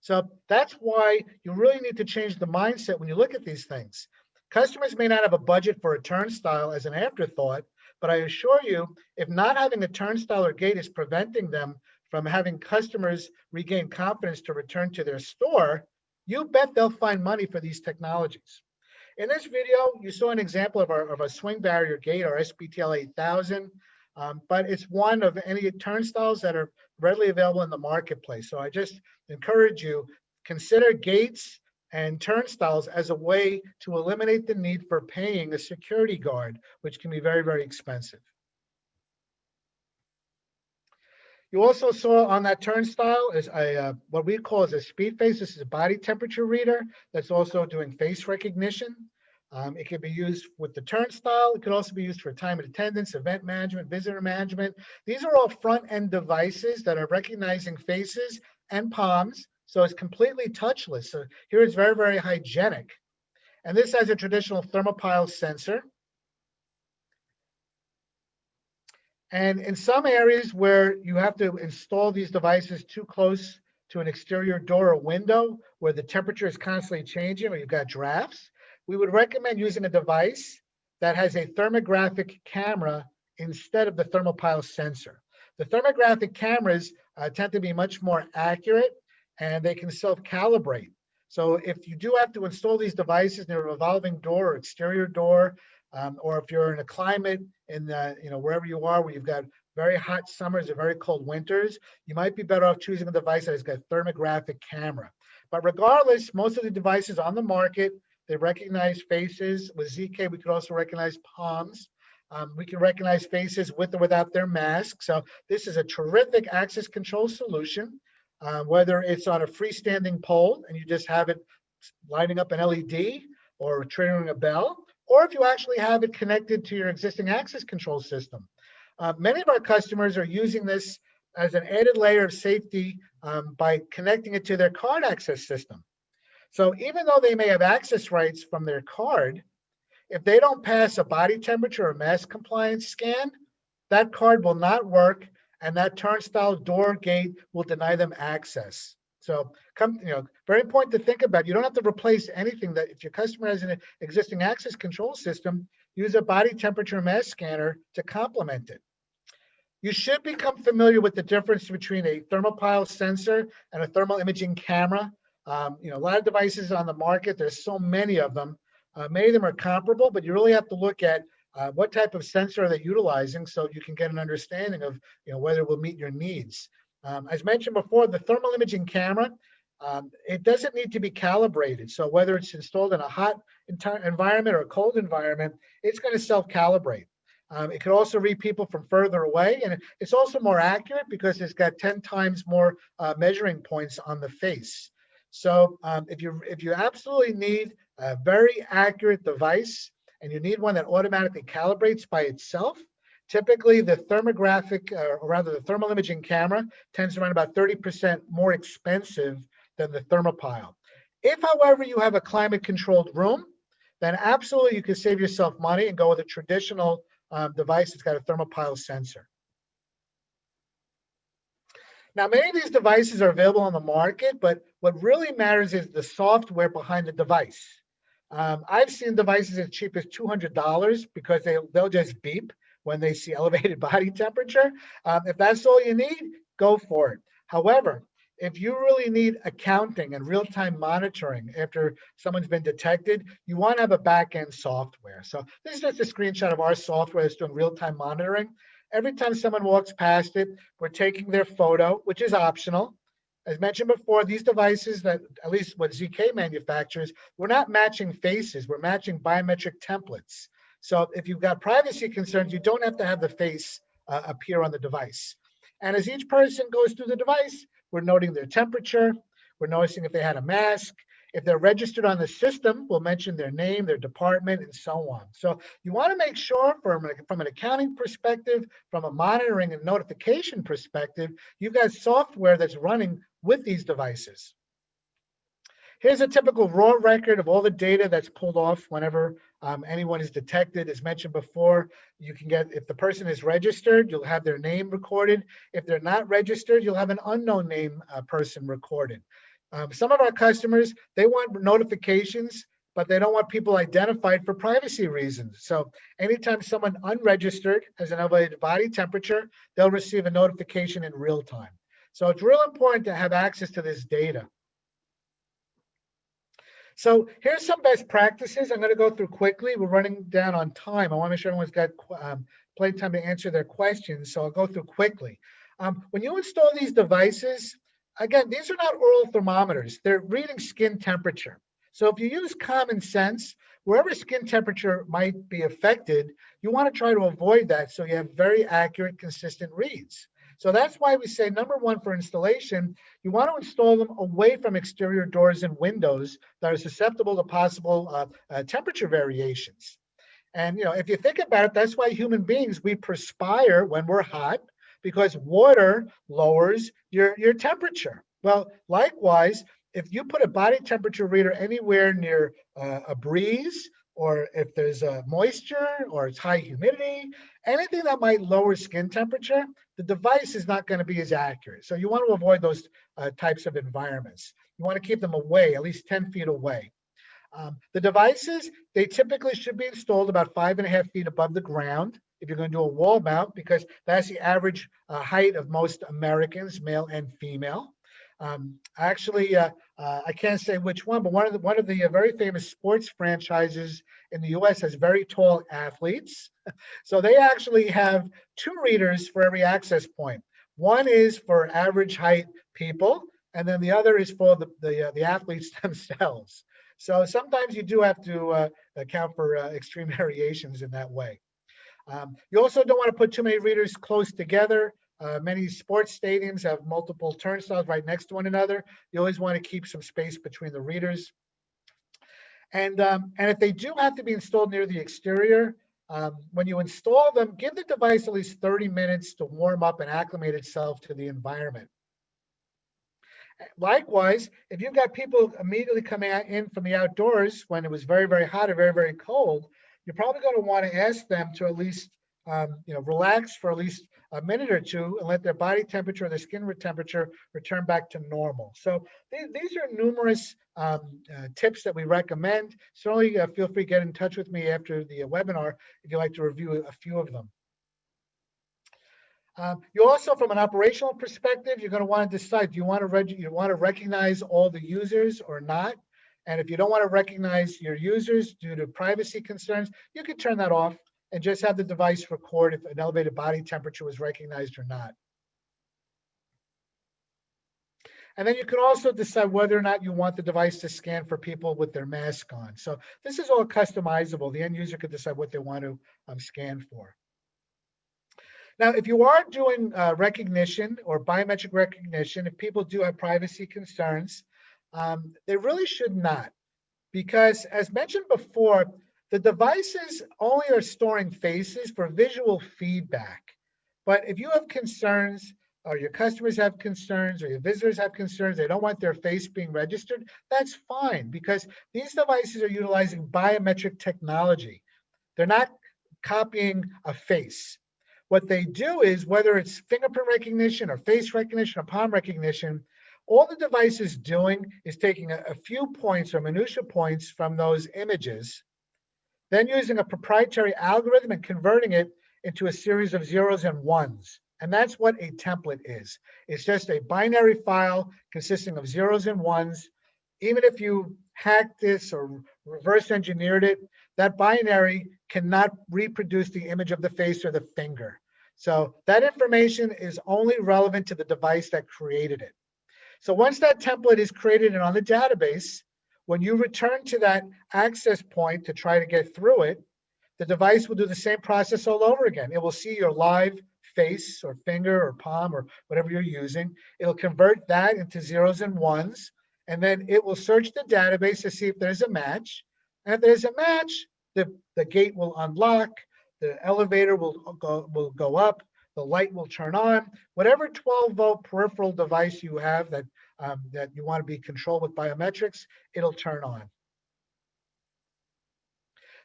So that's why you really need to change the mindset when you look at these things. Customers may not have a budget for a turnstile as an afterthought, but I assure you, if not having a turnstile or gate is preventing them from having customers regain confidence to return to their store, you bet they'll find money for these technologies. In this video, you saw an example of our swing barrier gate, our SBTL 8000, but it's one of any turnstiles that are readily available in the marketplace. So I just encourage you, consider gates and turnstiles as a way to eliminate the need for paying a security guard, which can be very, very expensive. You also saw on that turnstile is what we call as a speed face. This is a body temperature reader that's also doing face recognition. It can be used with the turnstile. It could also be used for time and attendance, event management, visitor management. These are all front-end devices that are recognizing faces and palms, so it's completely touchless. So here it's very, very hygienic. And this has a traditional thermopile sensor. And in some areas where you have to install these devices too close to an exterior door or window where the temperature is constantly changing or you've got drafts, we would recommend using a device that has a thermographic camera instead of the thermopile sensor. The thermographic cameras tend to be much more accurate and they can self-calibrate. So if you do have to install these devices near a revolving door or exterior door, or if you're in a climate in wherever you are where you've got very hot summers or very cold winters, you might be better off choosing a device that has got a thermographic camera. But regardless, most of the devices on the market, they recognize faces. With ZK, we could also recognize palms. We can recognize faces with or without their mask. So this is a terrific access control solution, whether it's on a freestanding pole and you just have it lighting up an LED or triggering a bell, or if you actually have it connected to your existing access control system. Many of our customers are using this as an added layer of safety by connecting it to their card access system. So even though they may have access rights from their card, if they don't pass a body temperature or mask compliance scan, that card will not work and that turnstile door gate will deny them access. So very important to think about. You don't have to replace anything. That if your customer has an existing access control system, use a body temperature mask scanner to complement it. You should become familiar with the difference between a thermopile sensor and a thermal imaging camera. A lot of devices on the market, there's so many of them. Many of them are comparable, but you really have to look at what type of sensor are they utilizing so you can get an understanding of whether it will meet your needs. As mentioned before, the thermal imaging camera, it doesn't need to be calibrated. So whether it's installed in a hot environment or a cold environment, it's going to self-calibrate. It could also read people from further away, and it's also more accurate because it's got 10 times more measuring points on the face. So if you absolutely need a very accurate device and you need one that automatically calibrates by itself, typically the thermographic, or rather the thermal imaging camera, tends to run about 30% more expensive than the thermopile. If, however, you have a climate-controlled room, then absolutely you can save yourself money and go with a traditional device that's got a thermopile sensor. Now, many of these devices are available on the market, but what really matters is the software behind the device. I've seen devices as cheap as $200 because they'll just beep when they see elevated body temperature. If that's all you need, go for it. However, if you really need accounting and real-time monitoring after someone's been detected, you want to have a back-end software. So this is just a screenshot of our software that's doing real-time monitoring. Every time someone walks past it, we're taking their photo, which is optional. As mentioned before, these devices, that at least what ZK manufactures, we're not matching faces, we're matching biometric templates. So if you've got privacy concerns, you don't have to have the face appear on the device. And as each person goes through the device, we're noting their temperature, we're noticing if they had a mask. If they're registered on the system, we'll mention their name, their department, and so on. So you want to make sure from an accounting perspective, from a monitoring and notification perspective, you've got software that's running with these devices. Here's a typical raw record of all the data that's pulled off whenever anyone is detected. As mentioned before, you can get, if the person is registered, you'll have their name recorded. If they're not registered, you'll have an unknown name person recorded. Some of our customers, they want notifications, but they don't want people identified for privacy reasons. So anytime someone unregistered has an elevated body temperature, they'll receive a notification in real time. So it's real important to have access to this data. So here's some best practices. I'm going to go through quickly. We're running down on time. I want to make sure everyone's got plenty of time to answer their questions, so I'll go through quickly. When you install these devices, again, these are not oral thermometers. They're reading skin temperature. So if you use common sense, wherever skin temperature might be affected, you want to try to avoid that so you have very accurate, consistent reads. So that's why we say, number one, for installation, you want to install them away from exterior doors and windows that are susceptible to possible temperature variations. And if you think about it, that's why human beings, we perspire when we're hot, because water lowers your temperature. Well, likewise, if you put a body temperature reader anywhere near a breeze, or if there's moisture or it's high humidity, anything that might lower skin temperature, the device is not going to be as accurate. So you want to avoid those types of environments. You want to keep them away, at least 10 feet away. The devices, they typically should be installed about 5.5 feet above the ground if you're going to do a wall mount, because that's the average height of most Americans, male and female. Actually, I can't say which one, but one of the very famous sports franchises in the U.S. has very tall athletes. So they actually have 2 readers for every access point. One is for average height people, and then the other is for the athletes themselves. So sometimes you do have to account for extreme variations in that way. You also don't want to put too many readers close together. Many sports stadiums have multiple turnstiles right next to one another. You always want to keep some space between the readers. And if they do have to be installed near the exterior, when you install them, give the device at least 30 minutes to warm up and acclimate itself to the environment. Likewise, if you've got people immediately coming in from the outdoors when it was very, very hot or very, very cold, you're probably going to want to ask them to at least relax for at least a minute or two and let their body temperature or their skin temperature return back to normal. So these are numerous tips that we recommend. Certainly feel free to get in touch with me after the webinar if you'd like to review a few of them. You also, from an operational perspective, you're going to want to decide, do you want to recognize all the users or not? And if you don't want to recognize your users due to privacy concerns, you can turn that off and just have the device record if an elevated body temperature was recognized or not. And then you can also decide whether or not you want the device to scan for people with their mask on. So this is all customizable. The end user could decide what they want to scan for. Now, if you are doing recognition or biometric recognition, if people do have privacy concerns, they really should not, because as mentioned before, the devices only are storing faces for visual feedback. But if you have concerns, or your customers have concerns, or your visitors have concerns, they don't want their face being registered, that's fine, because these devices are utilizing biometric technology. They're not copying a face. What they do is, whether it's fingerprint recognition or face recognition or palm recognition, all the device is doing is taking a few points or minutia points from those images, then using a proprietary algorithm and converting it into a series of zeros and ones. And that's what a template is. It's just a binary file consisting of zeros and ones. Even if you hacked this or reverse engineered it, that binary cannot reproduce the image of the face or the finger. So that information is only relevant to the device that created it. So once that template is created and on the database, when you return to that access point to try to get through it, the device will do the same process all over again. It will see your live face or finger or palm or whatever you're using. It'll convert that into zeros and ones, and then it will search the database to see if there's a match. And if there's a match, the gate will unlock, the elevator will go up, the light will turn on. Whatever 12-volt peripheral device you have that you want to be controlled with biometrics, it'll turn on.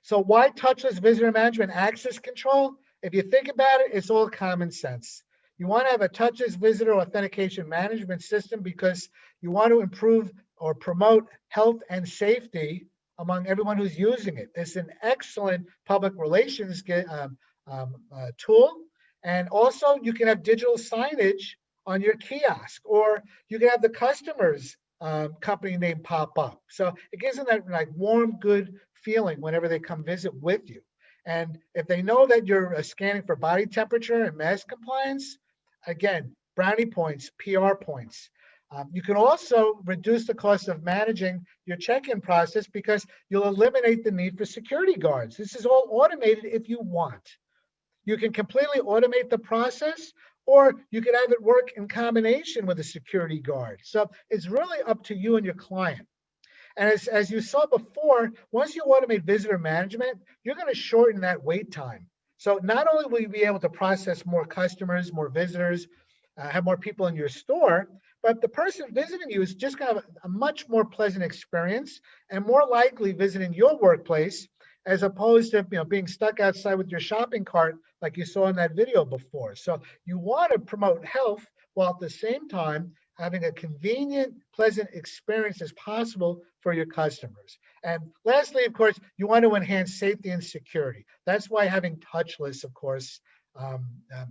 So why touchless visitor management access control? If you think about it, it's all common sense. You want to have a touchless visitor authentication management system because you want to improve or promote health and safety among everyone who's using it. It's an excellent public relations tool. And also you can have digital signage on your kiosk, or you can have the customer's company name pop up. So it gives them that like warm, good feeling whenever they come visit with you. And if they know that you're scanning for body temperature and mask compliance, again, brownie points, PR points. You can also reduce the cost of managing your check-in process because you'll eliminate the need for security guards. This is all automated if you want. You can completely automate the process, or you can have it work in combination with a security guard. So it's really up to you and your client. And as you saw before, once you automate visitor management, you're going to shorten that wait time. So not only will you be able to process more customers, more visitors, have more people in your store, but the person visiting you is just going to have a much more pleasant experience and more likely visiting your workplace as opposed to being stuck outside with your shopping cart like you saw in that video before. So you want to promote health while at the same time having a convenient, pleasant experience as possible for your customers. And lastly, of course, you want to enhance safety and security. That's why having touchless, of course,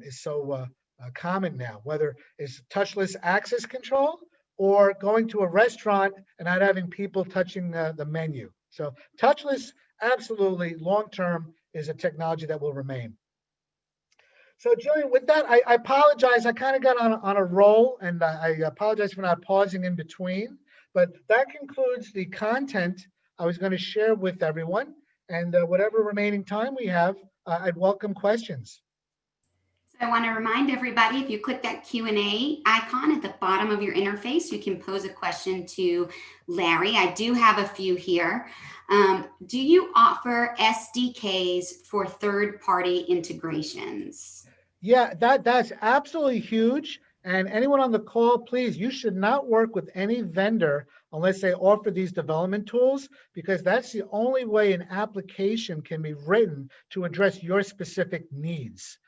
is so common now, whether it's touchless access control or going to a restaurant and not having people touching the menu. So touchless, absolutely, long-term is a technology that will remain. So Jillian, with that, I apologize. I kind of got on a roll, and I apologize for not pausing in between. But that concludes the content I was going to share with everyone. And whatever remaining time we have, I'd welcome questions. So I want to remind everybody, if you click that Q&A icon at the bottom of your interface, you can pose a question to Larry. I do have a few here. Do you offer SDKs for third-party integrations? Yeah, that's absolutely huge. And anyone on the call, please, you should not work with any vendor unless they offer these development tools, because that's the only way an application can be written to address your specific needs.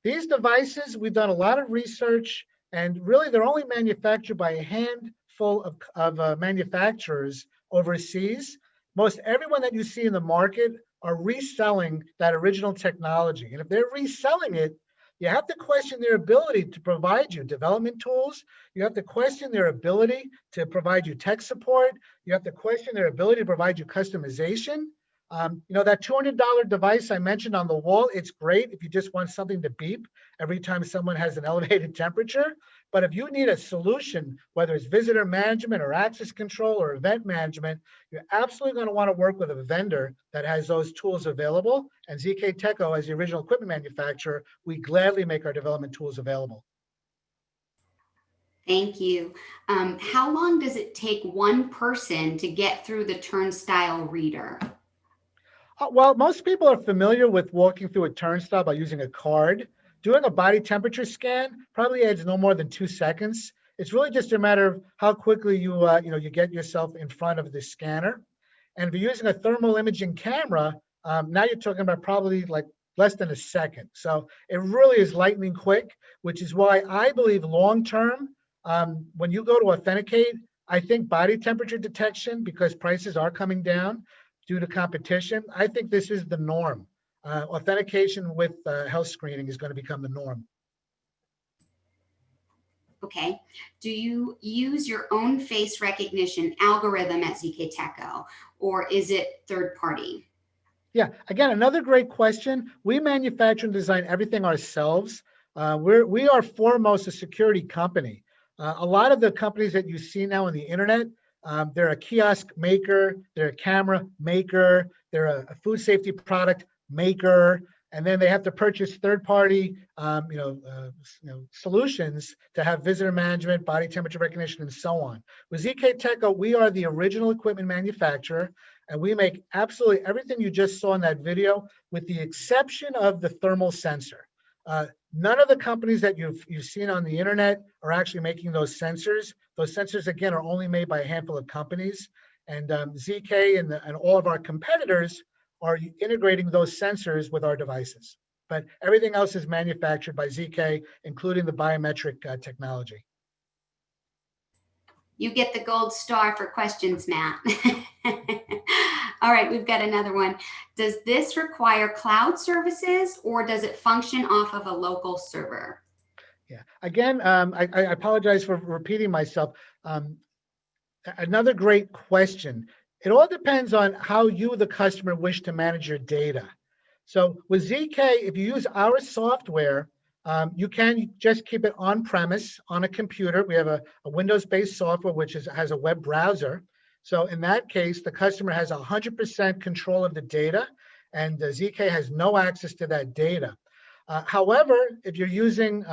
These devices, we've done a lot of research, and really they're only manufactured by a handful of manufacturers overseas. Most everyone that you see in the market are reselling that original technology. And if they're reselling it, you have to question their ability to provide you development tools. You have to question their ability to provide you tech support. You have to question their ability to provide you customization. That $200 device I mentioned on the wall, it's great if you just want something to beep every time someone has an elevated temperature. But if you need a solution, whether it's visitor management or access control or event management, you're absolutely going to want to work with a vendor that has those tools available. And ZK Teco, as the original equipment manufacturer, we gladly make our development tools available. Thank you. How long does it take one person to get through the turnstile reader? Well, most people are familiar with walking through a turnstile by using a card. Doing a body temperature scan probably adds no more than 2 seconds. It's really just a matter of how quickly you get yourself in front of the scanner. And if you're using a thermal imaging camera, now you're talking about probably like less than a second. So it really is lightning quick, which is why I believe long-term, when you go to authenticate, I think body temperature detection, because prices are coming down due to competition, I think this is the norm. Authentication with health screening is going to become the norm. Okay. Do you use your own face recognition algorithm at ZK Teco, or is it third party? Yeah, again, another great question. We manufacture and design everything ourselves. We are foremost a security company. A lot of the companies that you see now on the internet, they're a kiosk maker, they're a camera maker, they're a food safety product maker, and then they have to purchase third-party, solutions to have visitor management, body temperature recognition, and so on. With ZK Teco, we are the original equipment manufacturer, and we make absolutely everything you just saw in that video, with the exception of the thermal sensor. None of the companies that you've seen on the internet are actually making those sensors. Those sensors, again, are only made by a handful of companies. And ZK and all of our competitors are integrating those sensors with our devices. But everything else is manufactured by ZK, including the biometric technology. You get the gold star for questions, Matt. All right, we've got another one. Does this require cloud services or does it function off of a local server? Yeah. Again, I apologize for repeating myself. Another great question. It all depends on how you, the customer, wish to manage your data. So with ZK, if you use our software, you can just keep it on premise on a computer. We have a Windows-based software which has a web browser. So in that case, the customer has 100% control of the data, and ZK has no access to that data. However, if you're using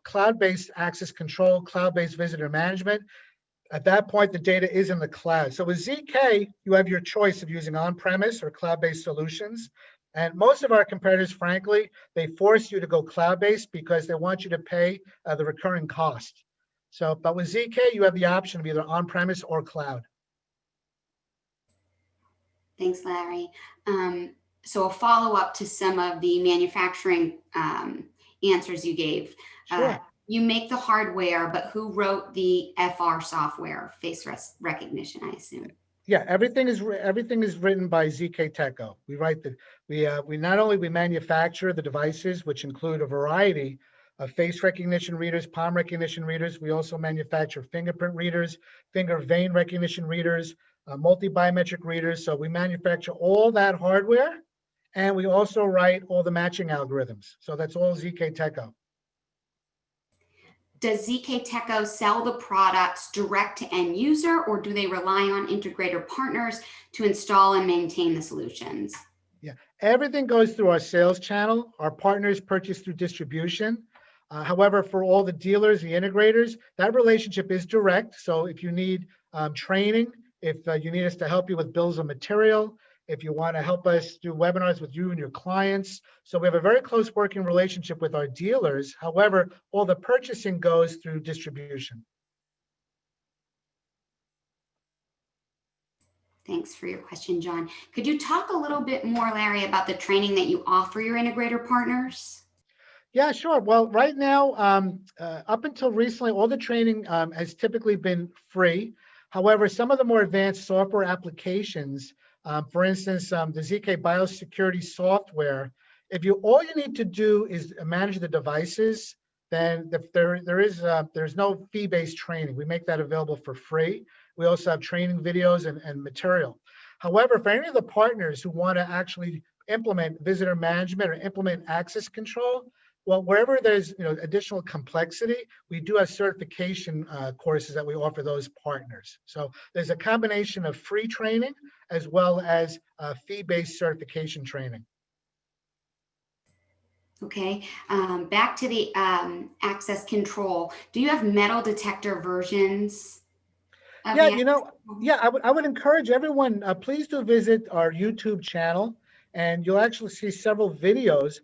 cloud-based access control, cloud-based visitor management, at that point, the data is in the cloud. So with ZK, you have your choice of using on-premise or cloud-based solutions. And most of our competitors, frankly, they force you to go cloud-based because they want you to pay the recurring cost. So, but with ZK, you have the option of either on-premise or cloud. Thanks, Larry. So a follow-up to some of the manufacturing answers you gave. Sure. You make the hardware, but who wrote the FR software, face recognition, I assume? Yeah, everything is written by ZK Teco. We not only we manufacture the devices, which include a variety of face recognition readers, palm recognition readers. We also manufacture fingerprint readers, finger vein recognition readers, multi-biometric readers. So we manufacture all that hardware, and we also write all the matching algorithms. So that's all ZK Teco. Does ZK Teco sell the products direct to end user, or do they rely on integrator partners to install and maintain the solutions? Yeah, everything goes through our sales channel. Our partners purchase through distribution. However, for all the dealers, the integrators, that relationship is direct. So if you need training, if you need us to help you with bills of material, if you want to help us do webinars with you and your clients. So we have a very close working relationship with our dealers. However, all the purchasing goes through distribution. Thanks for your question, John. Could you talk a little bit more, Larry, about the training that you offer your integrator partners? Yeah, sure. Well, right now, up until recently, all the training has typically been free. However, some of the more advanced software applications, for instance, the ZK biosecurity software, all you need to do is manage the devices, then there's no fee-based training. We make that available for free. We also have training videos and material. However, for any of the partners who want to actually implement visitor management or implement access control, well, wherever there's additional complexity, we do have certification courses that we offer those partners. So there's a combination of free training as well as fee-based certification training. Okay, back to the access control. Do you have metal detector versions? I would encourage everyone, please do visit our YouTube channel, and you'll actually see several videos.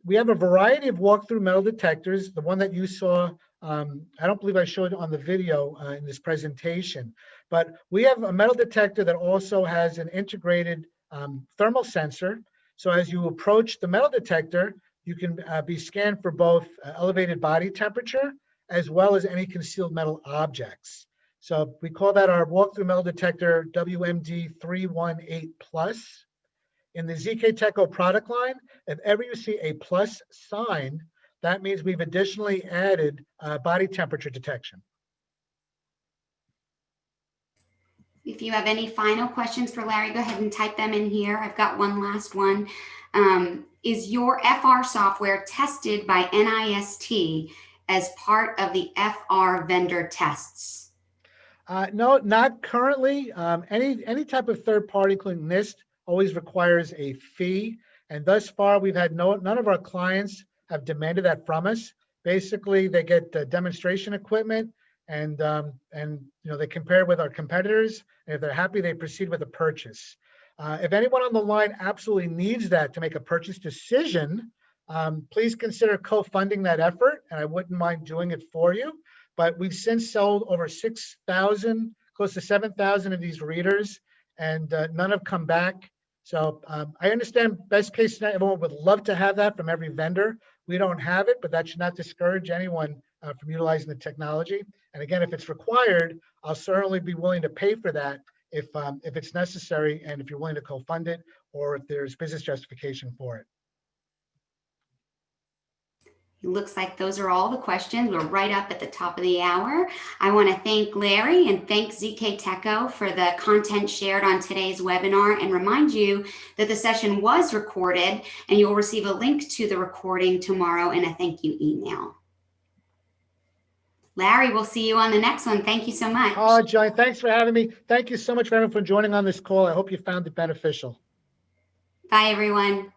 We have a variety of walkthrough metal detectors. The one that you saw, I don't believe I showed on the video in this presentation, but we have a metal detector that also has an integrated thermal sensor. So as you approach the metal detector, you can be scanned for both elevated body temperature as well as any concealed metal objects. So we call that our walkthrough metal detector WMD 318 Plus. In the ZK Teco product line, if ever you see a plus sign, that means we've additionally added body temperature detection. If you have any final questions for Larry, go ahead and type them in here. I've got one last one. Is your FR software tested by NIST as part of the FR vendor tests? No, not currently. Any type of third party, including NIST, always requires a fee, and thus far we've had none of our clients have demanded that from us. Basically, they get demonstration equipment, and they compare with our competitors, and if they're happy, they proceed with a purchase. If anyone on the line absolutely needs that to make a purchase decision, please consider co-funding that effort, and I wouldn't mind doing it for you. But we've since sold over 6,000, close to 7,000 of these readers, and none have come back. So I understand best case scenario, everyone would love to have that from every vendor. We don't have it, but that should not discourage anyone from utilizing the technology. And again, if it's required, I'll certainly be willing to pay for that if it's necessary, and if you're willing to co-fund it, or if there's business justification for it. It looks like those are all the questions. We're right up at the top of the hour. I want to thank Larry and thank ZK Techo for the content shared on today's webinar, and remind you that the session was recorded and you'll receive a link to the recording tomorrow in a thank you email. Larry, we'll see you on the next one. Thank you so much. Oh, Johnny, thanks for having me. Thank you so much, everyone, for joining on this call. I hope you found it beneficial. Bye, everyone.